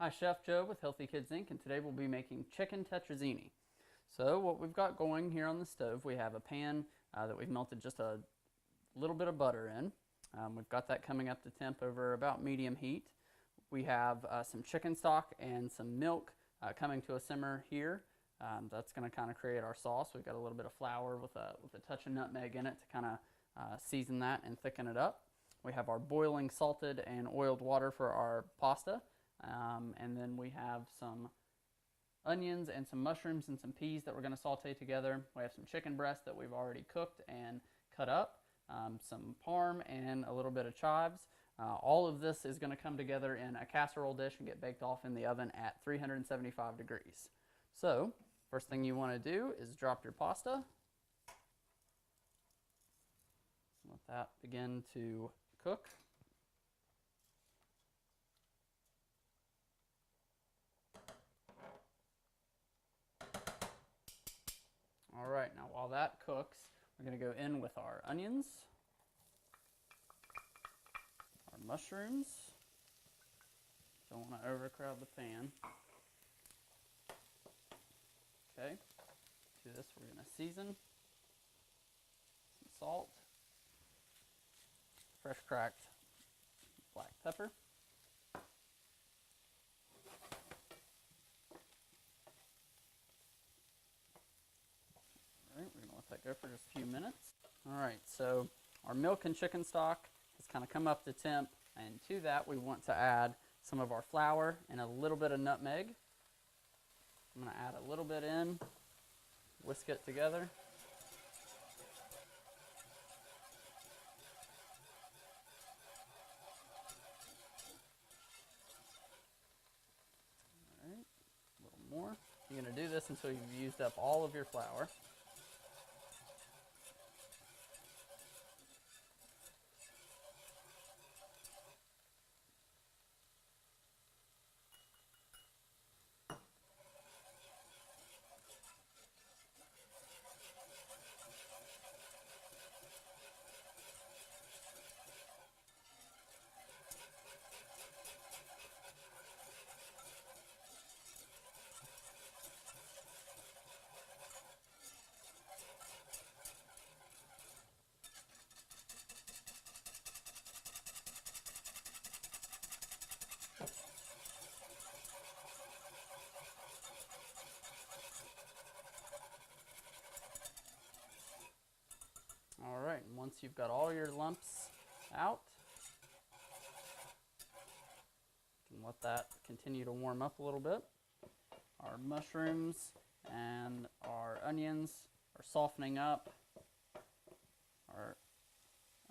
Hi, Chef Joe with Healthy Kids Inc. and today we'll be making chicken tetrazzini. So what we've got going here on the stove, we have a pan that we've melted just a little bit of butter in. We've got that coming up to temp over about medium heat. We have some chicken stock and some milk coming to a simmer here. That's going to kind of create our sauce. We've got a little bit of flour with a touch of nutmeg in it to kind of season that and thicken it up. We have our boiling salted and oiled water for our pasta. And then we have some onions and some mushrooms and some peas that we're going to saute together. We have some chicken breast that we've already cooked and cut up, some parm and a little bit of chives. All of this is going to come together in a casserole dish and get baked off in the oven at 375 degrees. So first thing you want to do is drop your pasta. Let that begin to cook. All right, now while that cooks, we're going to go in with our onions, our mushrooms. Don't want to overcrowd the pan. Okay, to this we're going to season some salt, fresh cracked black pepper, all right, we're going to let that go for just a few minutes. All right, so our milk and chicken stock has kind of come up to temp, and to that we want to add some of our flour and a little bit of nutmeg. I'm going to add a little bit in, whisk it together. All right, a little more. You're going to do this until you've used up all of your flour. All right, and once you've got all your lumps out, you can let that continue to warm up a little bit. Our mushrooms and our onions are softening up. Our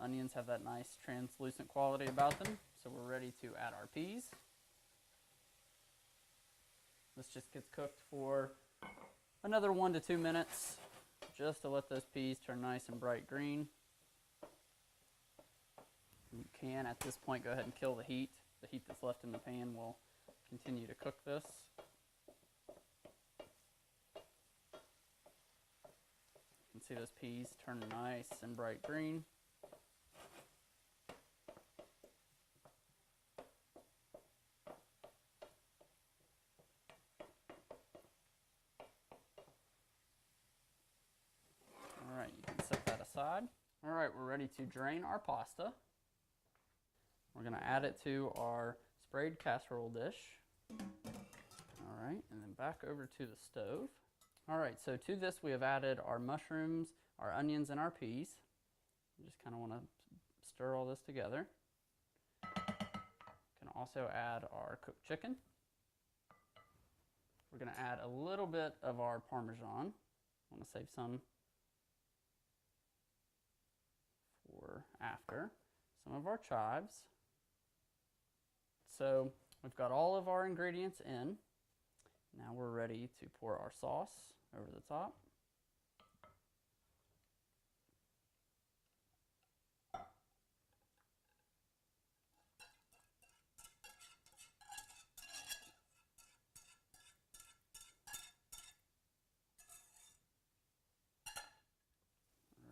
onions have that nice translucent quality about them, so we're ready to add our peas. This just gets cooked for another 1 to 2 minutes. Just to let those peas turn nice and bright green. You can, at this point, go ahead and kill the heat. The heat that's left in the pan will continue to cook this. You can see those peas turn nice and bright green. All right, you can set that aside. All right, we're ready to drain our pasta. We're going to add it to our sprayed casserole dish. All right, and then back over to the stove. All right, so to this we have added our mushrooms, our onions, and our peas. You just kind of want to stir all this together. Can also add our cooked chicken. We're going to add a little bit of our Parmesan. I want to save some for after. Some of our chives. So we've got all of our ingredients in. Now we're ready to pour our sauce over the top.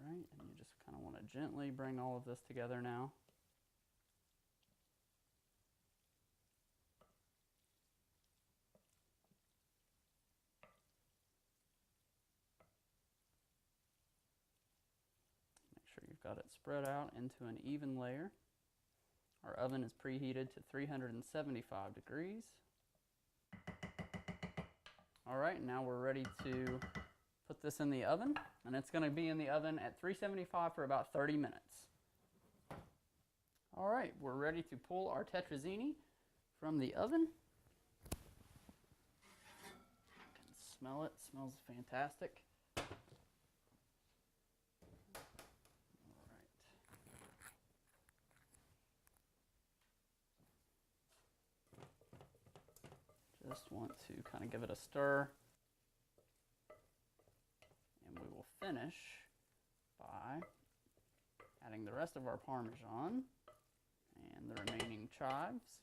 Alright, and you just kind of want to gently bring all of this together now. got it spread out into an even layer. Our oven is preheated to 375 degrees. All right, now we're ready to put this in the oven, and it's going to be in the oven at 375 for about 30 minutes. All right, we're ready to pull our tetrazzini from the oven. You can smell it. It smells fantastic. Just want to kind of give it a stir, and we will finish by adding the rest of our Parmesan and the remaining chives.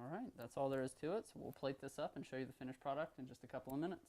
All right, that's all there is to it, so we'll plate this up and show you the finished product in just a couple of minutes.